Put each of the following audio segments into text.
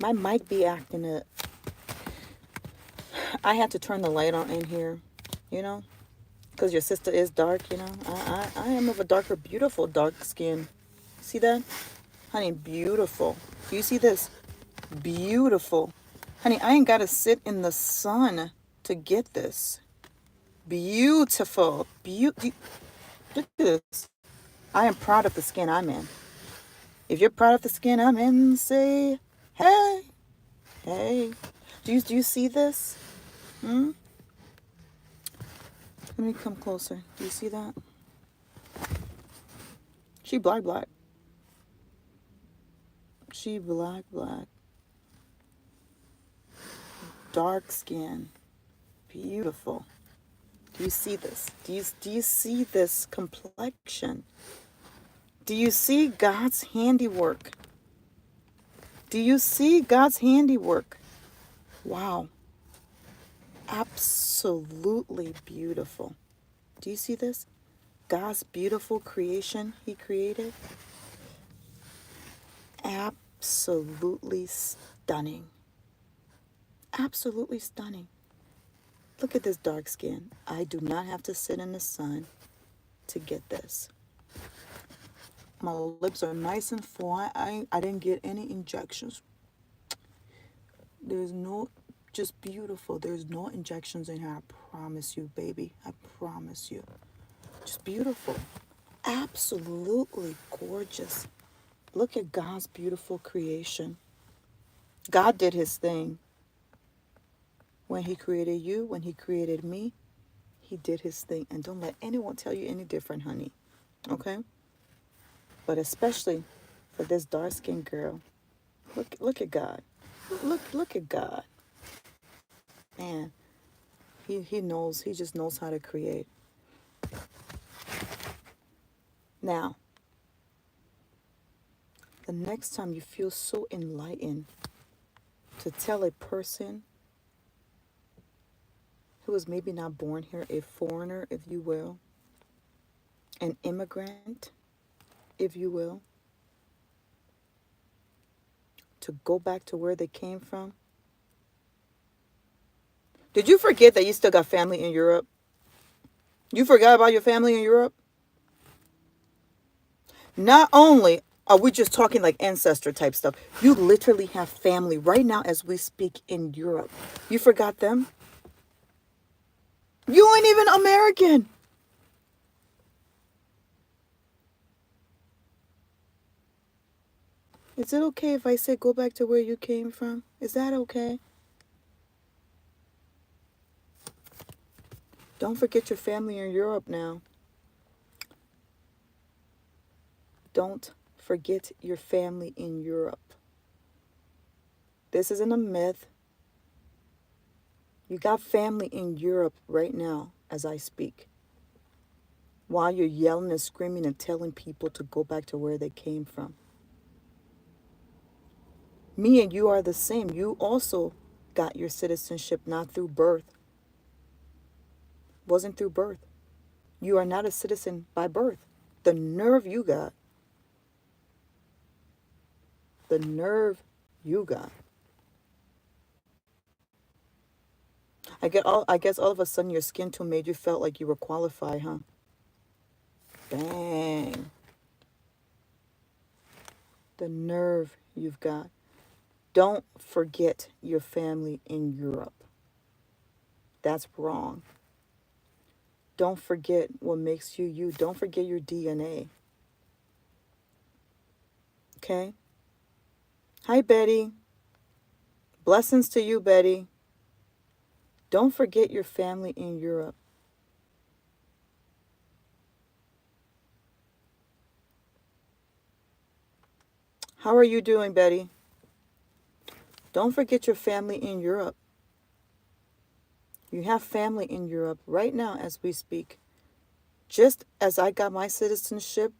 My mic be acting up. I had to turn the light on in here, you know, because your sister is dark, you know. I am of a darker, beautiful dark skin. See that? Honey, beautiful. Do you see this? Beautiful. Honey, I ain't got to sit in the sun to get this. Beautiful. Look at this. I am proud of the skin I'm in. If you're proud of the skin I'm in, say, hey, hey. Do you see this? Hmm? Let me come closer. Do you see that? She black, black. She black, black. Dark skin. Beautiful. Do you see this? Do you see this complexion? Do you see God's handiwork? Do you see God's handiwork? Wow. Absolutely beautiful. Do you see this? God's beautiful creation he created. Absolutely stunning. Absolutely stunning. Look at this dark skin. I do not have to sit in the sun to get this. My lips are nice and full. I didn't get any injections. There's no, just beautiful. There's no injections in here. I promise you, baby. I promise you. Just beautiful. Absolutely gorgeous. Look at God's beautiful creation. God did his thing. When he created you, when he created me, he did his thing. And don't let anyone tell you any different, honey. Okay? But especially for this dark-skinned girl. Look at God. Look at God. Man, he knows, he just knows how to create. Now, the next time you feel so enlightened to tell a person who was maybe not born here, a foreigner, if you will, an immigrant, if you will, to go back to where they came from. Did you forget that you still got family in Europe? You forgot about your family in Europe? Not only are we just talking like ancestor type stuff, you literally have family right now as we speak in Europe. You forgot them? You ain't even American. Is it okay if I say go back to where you came from? Is that okay? Don't forget your family in Europe now. Don't forget your family in Europe. This isn't a myth. You got family in Europe right now as I speak. While you're yelling and screaming and telling people to go back to where they came from. Me and you are the same. You also got your citizenship not through birth. Wasn't through birth. You are not a citizen by birth. The nerve you got. The nerve you got. I guess all of a sudden your skin tone made you felt like you were qualified, huh? Dang. The nerve you've got. Don't forget your family in Europe. That's wrong. Don't forget what makes you you. Don't forget your DNA. Okay? Hi, Betty. Blessings to you, Betty. Don't forget your family in Europe. How are you doing, Betty? Don't forget your family in Europe. You have family in Europe right now as we speak. Just as I got my citizenship,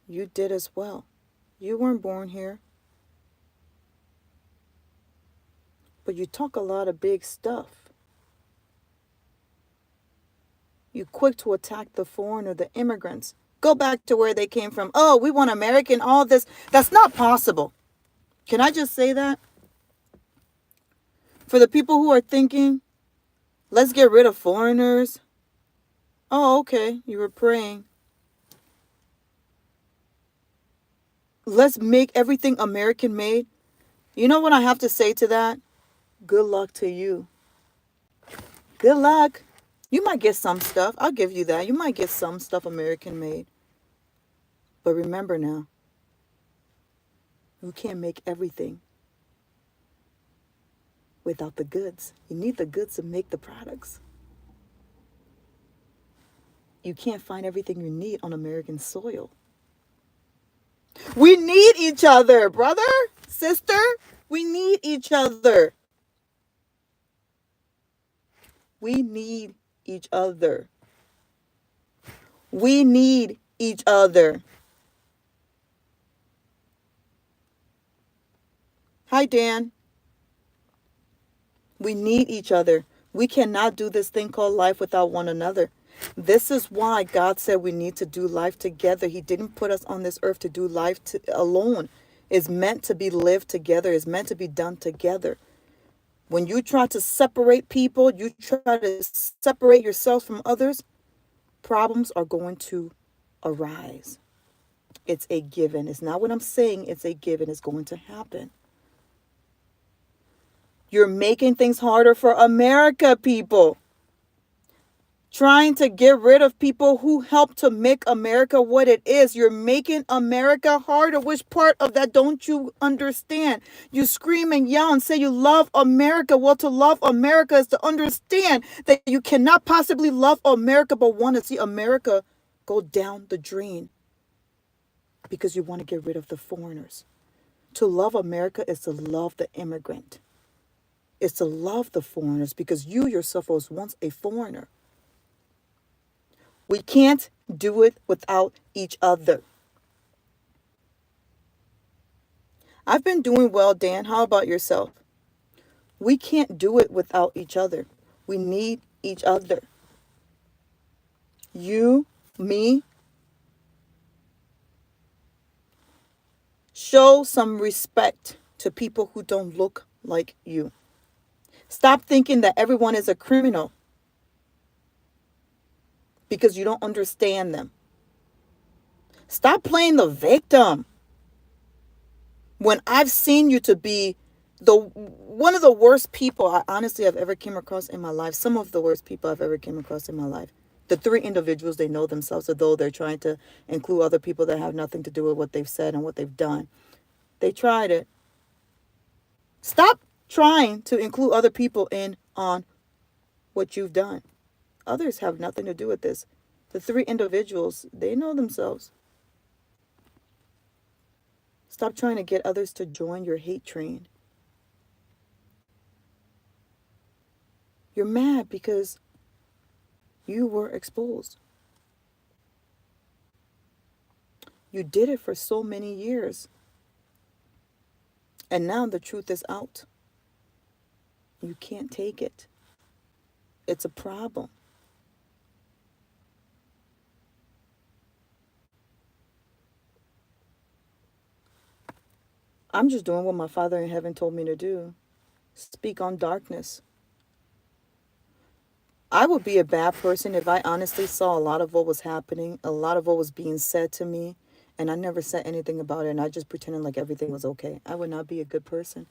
you did as well. You weren't born here. But you talk a lot of big stuff. You quick to attack the foreigner, the immigrants. Go back to where they came from. Oh, we want American, all this. That's not possible. Can I just say that? For the people who are thinking, let's get rid of foreigners. Oh, okay. You were praying. Let's make everything American made. You know what I have to say to that? Good luck to you. Good luck. You might get some stuff. I'll give you that. You might get some stuff American made. But remember now, you can't make everything without the goods. You need the goods to make the products. You can't find everything you need on American soil. We need each other, brother, sister. We need each other. We need each other. We need each other. Hi, Dan. We need each other. We cannot do this thing called life without one another. This is why God said we need to do life together. He didn't put us on this earth to do life alone. It's meant to be lived together. It's meant to be done together. When you try to separate people, you try to separate yourself from others, problems are going to arise. It's a given. It's not what I'm saying. It's a given. It's going to happen. You're making things harder for America, people. Trying to get rid of people who help to make America what it is. You're making America harder. Which part of that don't you understand? You scream and yell and say you love America. Well, to love America is to understand that you cannot possibly love America but want to see America go down the drain because you want to get rid of the foreigners. To love America is to love the immigrant. It's to love the foreigners because you yourself was once a foreigner. We can't do it without each other. I've been doing well, Dan. How about yourself? We can't do it without each other. We need each other. You, me. Show some respect to people who don't look like you. Stop thinking that everyone is a criminal because you don't understand them. Stop playing the victim. When I've seen you to be one of the worst people I honestly have ever came across in my life, some of the worst people I've ever came across in my life. The three individuals, they know themselves, as though they're trying to include other people that have nothing to do with what they've said and what they've done. They tried it. Stop trying to include other people in on what you've done. Others have nothing to do with this. The three individuals, they know themselves. Stop trying to get others to join your hate train. You're mad because you were exposed. You did it for so many years. And now the truth is out. You can't take it. It's a problem. I'm just doing what my Father in heaven told me to do. Speak on darkness. I would be a bad person if I honestly saw a lot of what was happening, a lot of what was being said to me, and I never said anything about it, and I just pretended like everything was okay. I would not be a good person.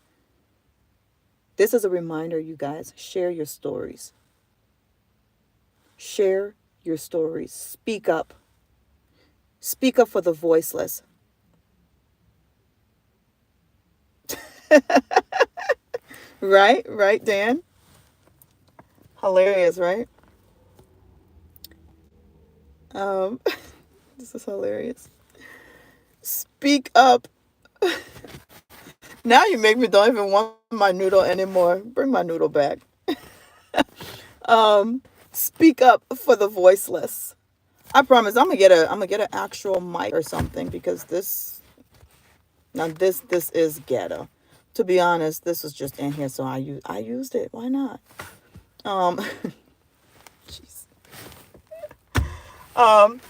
This is a reminder, you guys. Share your stories. Share your stories. Speak up. Speak up for the voiceless. Right, Dan? Hilarious, right? This is hilarious. Speak up. Now you make me don't even want my noodle anymore. Bring my noodle back. Speak up for the voiceless. I promise I'm gonna get an actual mic or something because this is ghetto. To be honest, this was just in here, so I used it. Why not? Jeez. Um,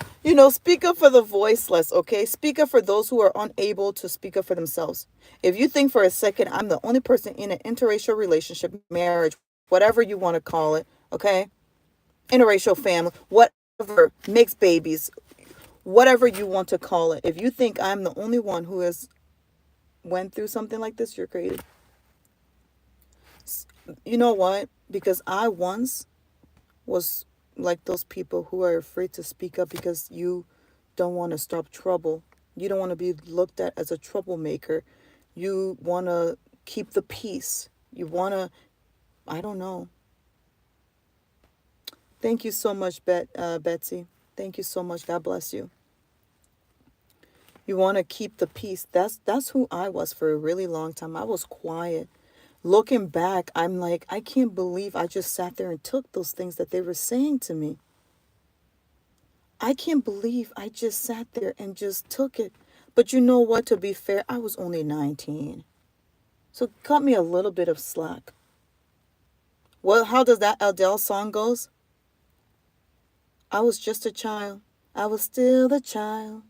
speak up for the voiceless, okay? Speak up for those who are unable to speak up for themselves. If you think for a second I'm the only person in an interracial relationship, marriage, whatever you want to call it, okay? Interracial family, whatever, mixed babies, whatever you want to call it. If you think I'm the only one who has went through something like this, you're crazy. You know what? Because I once was like those people who are afraid to speak up because you don't want to stop trouble. You don't want to be looked at as a troublemaker. You want to keep the peace. You want to, I don't know. Thank you so much, Betsy. Thank you so much. God bless you. You want to keep the peace. That's who I was for a really long time. I was quiet. Looking back, I'm like, I can't believe I just sat there and took those things that they were saying to me. I can't believe I just sat there and just took it. But you know what? To be fair, I was only 19. So cut me a little bit of slack. Well, how does that Adele song goes? I was just a child. I was still a child.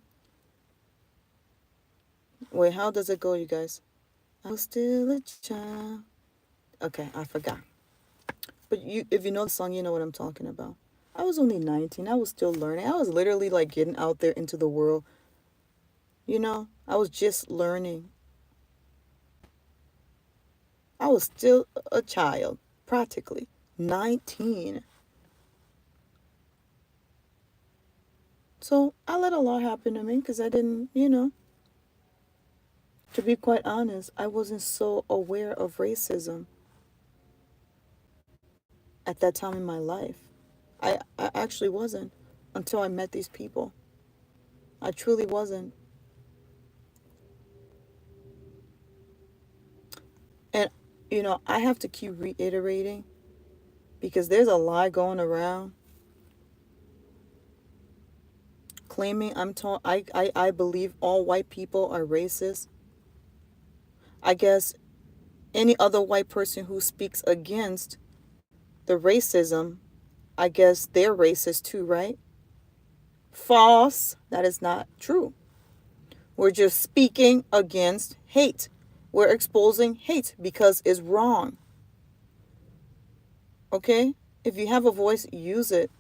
Wait, how does it go, you guys? I was still a child. Okay, I forgot. But if you know the song, you know what I'm talking about. I was only 19. I was still learning. I was literally like getting out there into the world. I was just learning. I was still a child, practically 19. So I let a lot happen to me because I didn't, to be quite honest, I wasn't so aware of racism at that time in my life. I actually wasn't until I met these people. I truly wasn't. And, I have to keep reiterating because there's a lie going around claiming I believe all white people are racist. I guess any other white person who speaks against the racism, I guess they're racist too, right? False. That is not true. We're just speaking against hate. We're exposing hate because it's wrong. Okay? If you have a voice, use it.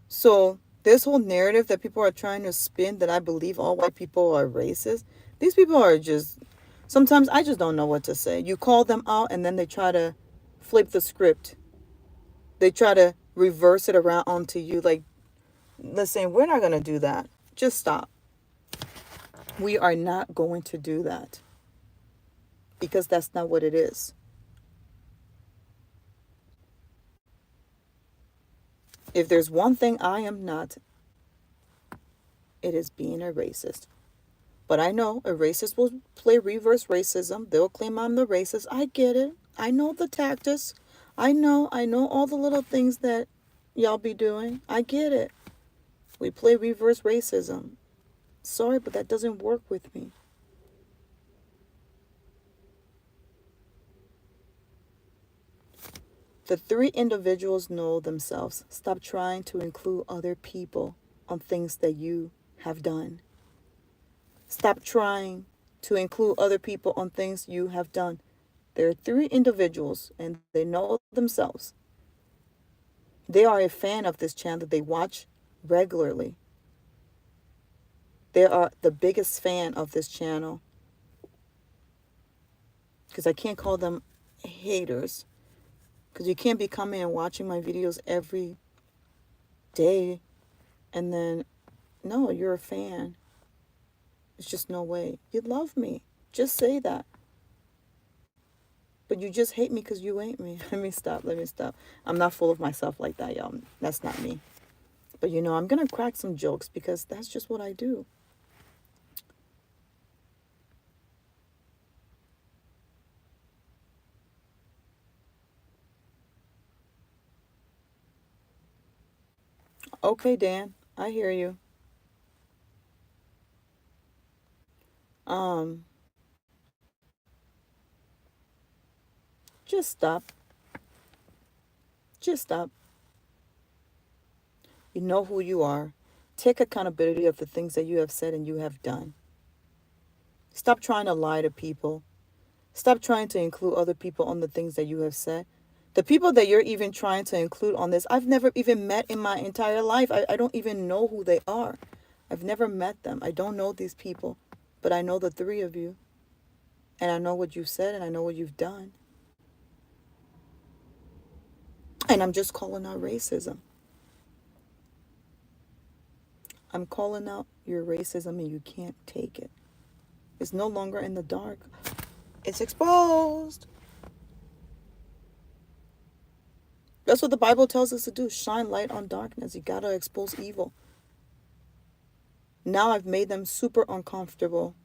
So, this whole narrative that people are trying to spin that I believe all white people are racist, these people are just, sometimes I just don't know what to say. You call them out and then they try to flip the script. They try to reverse it around onto you. Like, listen, we're not going to do that. Just stop. We are not going to do that because that's not what it is. If there's one thing I am not, it is being a racist. But I know a racist will play reverse racism. They'll claim I'm the racist. I get it. I know the tactics. I know all the little things that y'all be doing. I get it. We play reverse racism. Sorry, but that doesn't work with me. The three individuals know themselves. Stop trying to include other people on things that you have done. Stop trying to include other people on things you have done. There are three individuals and they know themselves. They are a fan of this channel. They watch regularly. They are the biggest fan of this channel. Because I can't call them haters. Because you can't be coming and watching my videos every day and then, no, you're a fan. It's just no way. You love me. Just say that. But you just hate me because you ain't me. Let me stop. Let me stop. I'm not full of myself like that, y'all. That's not me. But I'm going to crack some jokes because that's just what I do. Okay, Dan. I hear you. Um, Just stop. Just stop. You know who you are. Take accountability of the things that you have said and you have done. Stop trying to lie to people. Stop trying to include other people on the things that you have said. The people that you're even trying to include on this, I've never even met in my entire life. I don't even know who they are. I've never met them. I don't know these people. But I know the three of you. And I know what you've said and I know what you've done. And I'm just calling out racism. I'm calling out your racism and you can't take it. It's no longer in the dark. It's exposed. That's what the Bible tells us to do. Shine light on darkness. You got to expose evil. Now I've made them super uncomfortable.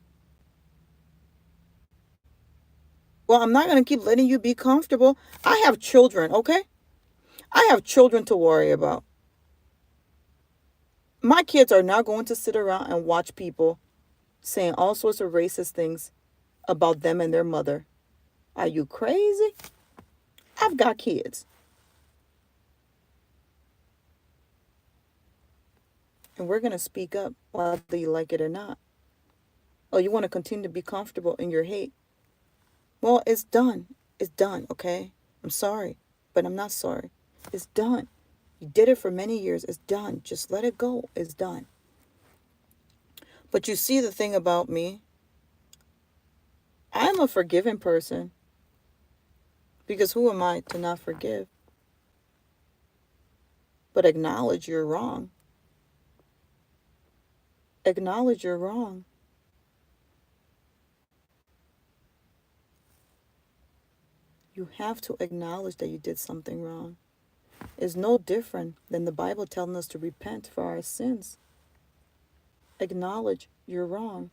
Well, I'm not going to keep letting you be comfortable. I have children, okay? I have children to worry about. My kids are not going to sit around and watch people saying all sorts of racist things about them and their mother. Are you crazy? I've got kids. And we're going to speak up whether you like it or not. Oh, you want to continue to be comfortable in your hate? Well, it's done. It's done, okay? I'm sorry, but I'm not sorry. It's done. You did it for many years. It's done. Just let it go. It's done. But you see, the thing about me, I'm a forgiving person. Because who am I to not forgive? But acknowledge you're wrong. Acknowledge you're wrong. You have to acknowledge that you did something wrong. It's no different than the Bible telling us to repent for our sins. Acknowledge you're wrong.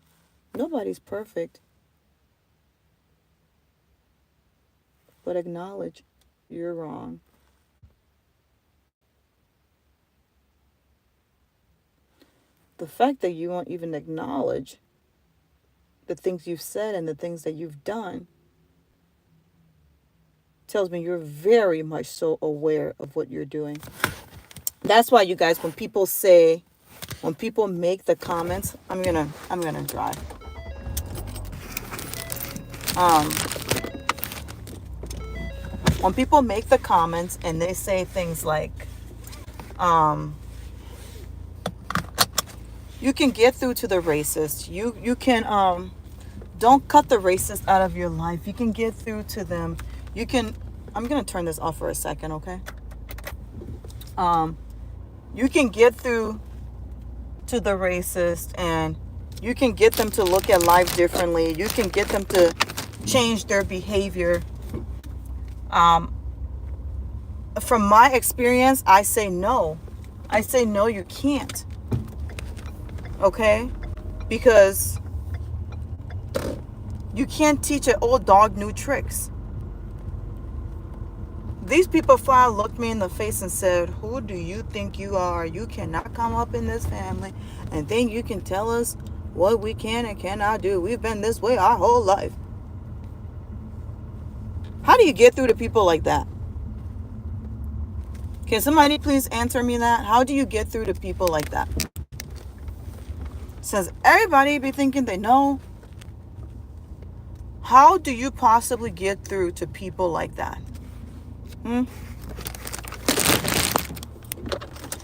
Nobody's perfect. But acknowledge you're wrong. The fact that you won't even acknowledge the things you've said and the things that you've done tells me you're very much so aware of what you're doing. That's why, you guys, when people make the comments, I'm gonna drive. When people make the comments and they say things like, you can get through to the racist. You can don't cut the racist out of your life. You can get through to them. You can. I'm gonna turn this off for a second, okay? You can get through to the racist, and you can get them to look at life differently. You can get them to change their behavior. From my experience, I say no. I say no, you can't. Okay? Because you can't teach an old dog new tricks. These people finally looked me in the face and said, who do you think you are? You cannot come up in this family and think you can tell us what we can and cannot do. We've been this way our whole life. How do you get through to people like that? Can somebody please answer me that? How do you get through to people like that? Since everybody be thinking they know, how do you possibly get through to people like that?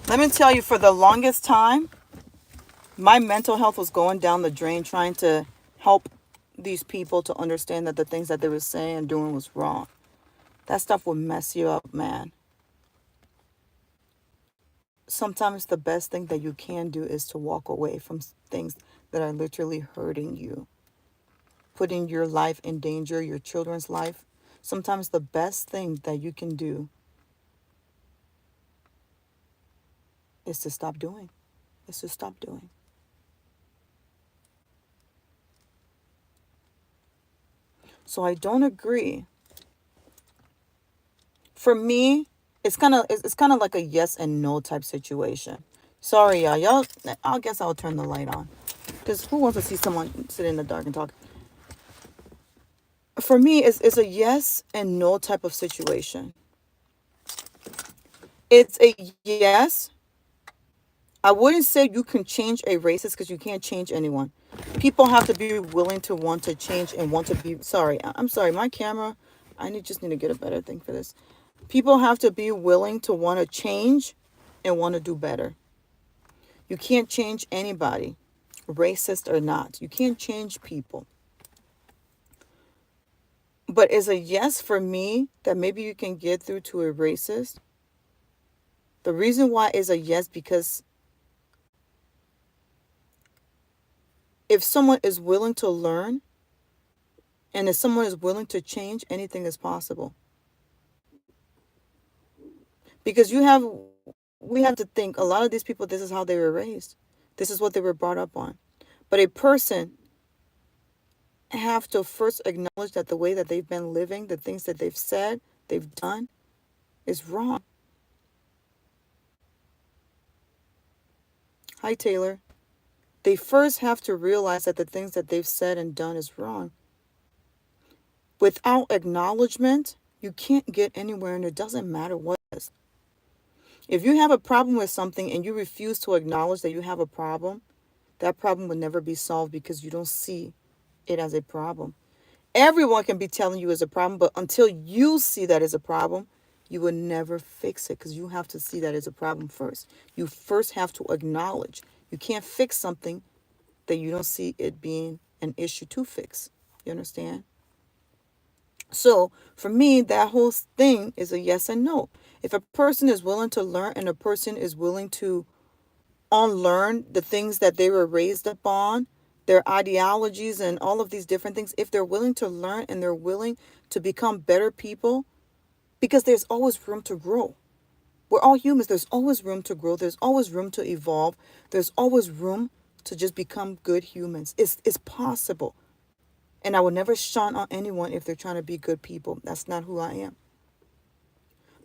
Let me tell you, for the longest time, my mental health was going down the drain trying to help these people to understand that the things that they were saying and doing was wrong. That stuff will mess you up, man. Sometimes the best thing that you can do is to walk away from things that are literally hurting you, putting your life in danger, your children's life. Sometimes the best thing that you can do is to stop doing. So I don't agree. For me, it's kind of like a yes and no type situation. Sorry, y'all. I guess I'll turn the light on. Because who wants to see someone sit in the dark and talk? For me, it's a yes and no type of situation. It's a yes. I wouldn't say you can change a racist because you can't change anyone. People have to be willing to want to change and want to be. Sorry, I'm sorry. My camera. Just need to get a better thing for this. People have to be willing to want to change and want to do better. You can't change anybody, racist or not. You can't change people. But it's a yes for me that maybe you can get through to a racist. The reason why is a yes because if someone is willing to learn and if someone is willing to change, anything is possible. Because we have to think a lot of these people, this is how they were raised. This is what they were brought up on. But a person have to first acknowledge that the way that they've been living, the things that they've said, they've done, is wrong. Hi, Taylor. They first have to realize that the things that they've said and done is wrong. Without acknowledgement, you can't get anywhere, and it doesn't matter what it is. If you have a problem with something and you refuse to acknowledge that you have a problem, that problem will never be solved because you don't see it as a problem. Everyone can be telling you it's a problem, but until you see that as a problem, you will never fix it because you have to see that as a problem first. You first have to acknowledge. You can't fix something that you don't see it being an issue to fix. You understand? So for me, that whole thing is a yes and no. If a person is willing to learn and a person is willing to unlearn the things that they were raised upon, their ideologies and all of these different things, if they're willing to learn and they're willing to become better people, because there's always room to grow. We're all humans. There's always room to grow. There's always room to evolve. There's always room to just become good humans. It's possible. And I would never shun on anyone if they're trying to be good people. That's not who I am.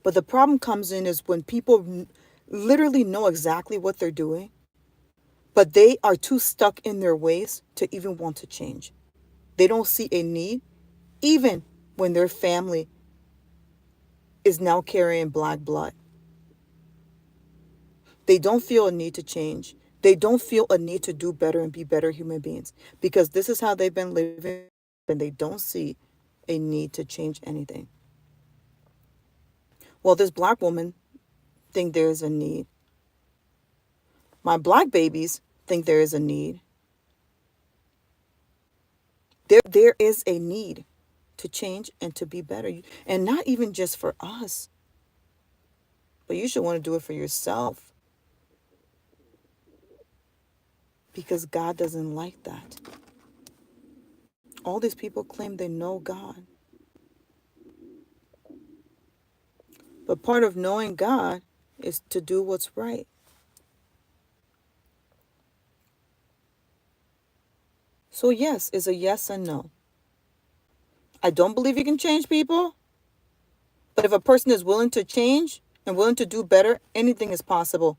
But the problem comes in is when people literally know exactly what they're doing, but they are too stuck in their ways to even want to change. They don't see a need, even when their family is now carrying black blood. They don't feel a need to change. They don't feel a need to do better and be better human beings because this is how they've been living and they don't see a need to change anything. Well, this black woman think there is a need. My black babies think there is a need. There is a need to change and to be better. And not even just for us, but you should want to do it for yourself because God doesn't like that. All these people claim they know God. But part of knowing God is to do what's right. So yes, it's a yes and no. I don't believe you can change people. But if a person is willing to change and willing to do better, anything is possible.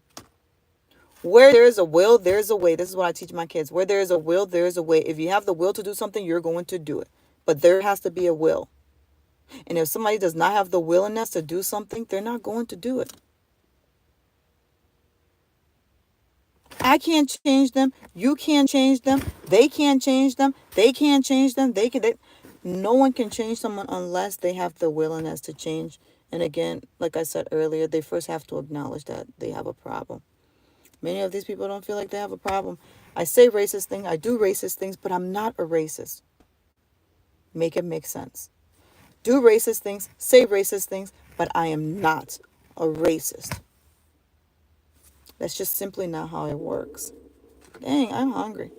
Where there is a will, there is a way. This is what I teach my kids. Where there is a will, there is a way. If you have the will to do something, you're going to do it. But there has to be a will. And if somebody does not have the willingness to do something, they're not going to do it. I can't change them. You can't change them. They can't change them. They can't change them. No one can change someone unless they have the willingness to change. And again, like I said earlier, they first have to acknowledge that they have a problem. Many of these people don't feel like they have a problem. I say racist things. I do racist things, but I'm not a racist. Make it make sense. Do racist things, say racist things, but I am not a racist. That's just simply not how it works. Dang, I'm hungry.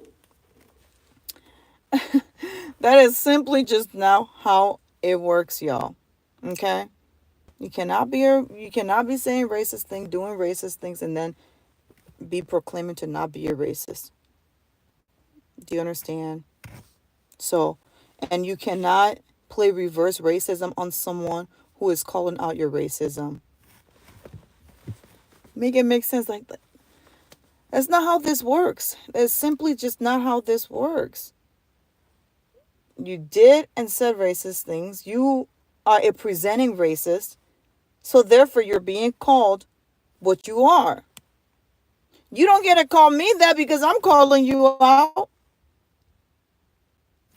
That is simply just not how it works, y'all. Okay? You cannot be saying racist things, doing racist things, and then be proclaiming to not be a racist. Do you understand? So, and you cannot play reverse racism on someone who is calling out your racism. Make it make sense like that. That's not how this works. That's simply just not how this works. You did and said racist things. You are a presenting racist. So therefore, you're being called what you are. You don't get to call me that because I'm calling you out.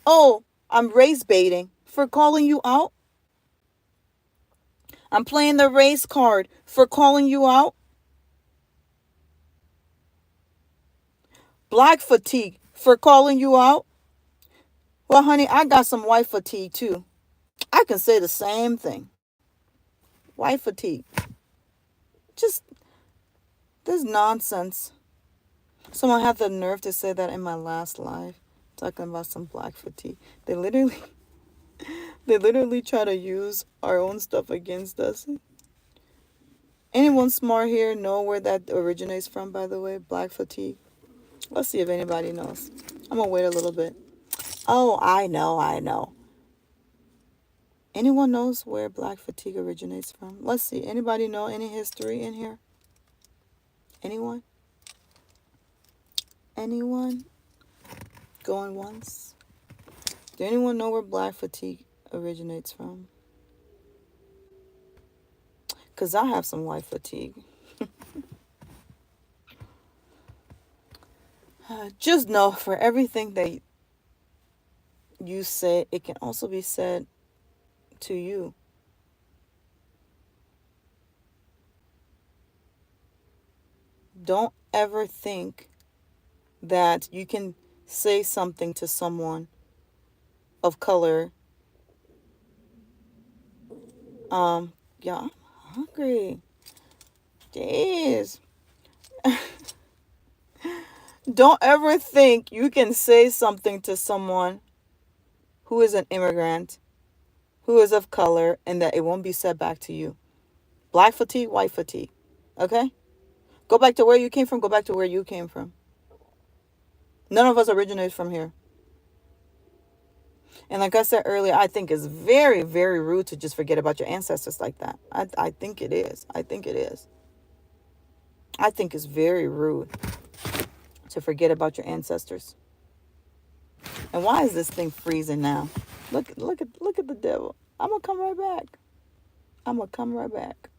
Oh, I'm race baiting for calling you out. I'm playing the race card for calling you out. Black fatigue for calling you out. Well, honey, I got some white fatigue too. I can say the same thing. White fatigue. Just this nonsense. Someone had the nerve to say that in my last live, talking about some black fatigue. They literally, they literally try to use our own stuff against us. Anyone smart here know where that originates from, by the way? Black fatigue. Let's see if anybody knows. I'm gonna wait a little bit. Oh, I know. Anyone knows where black fatigue originates from? Let's see. Anybody know any history in here? Anyone? Anyone? Going once? Do anyone know where black fatigue originates from? Because I have some white fatigue. Just know for everything that you say, it can also be said to you. Don't ever think that you can say something to someone of color. Yeah, I'm hungry. Jeez. Don't ever think you can say something to someone who is an immigrant, who is of color, and that it won't be said back to you. Black fatigue, white fatigue. Okay? Go back to where you came from. Go back to where you came from. None of us originated from here. And like I said earlier, I think it's very, very rude to just forget about your ancestors like that. I think it is. I think it is. I think it's very rude to forget about your ancestors. And why is this thing freezing now? Look at the devil. I'm gonna come right back.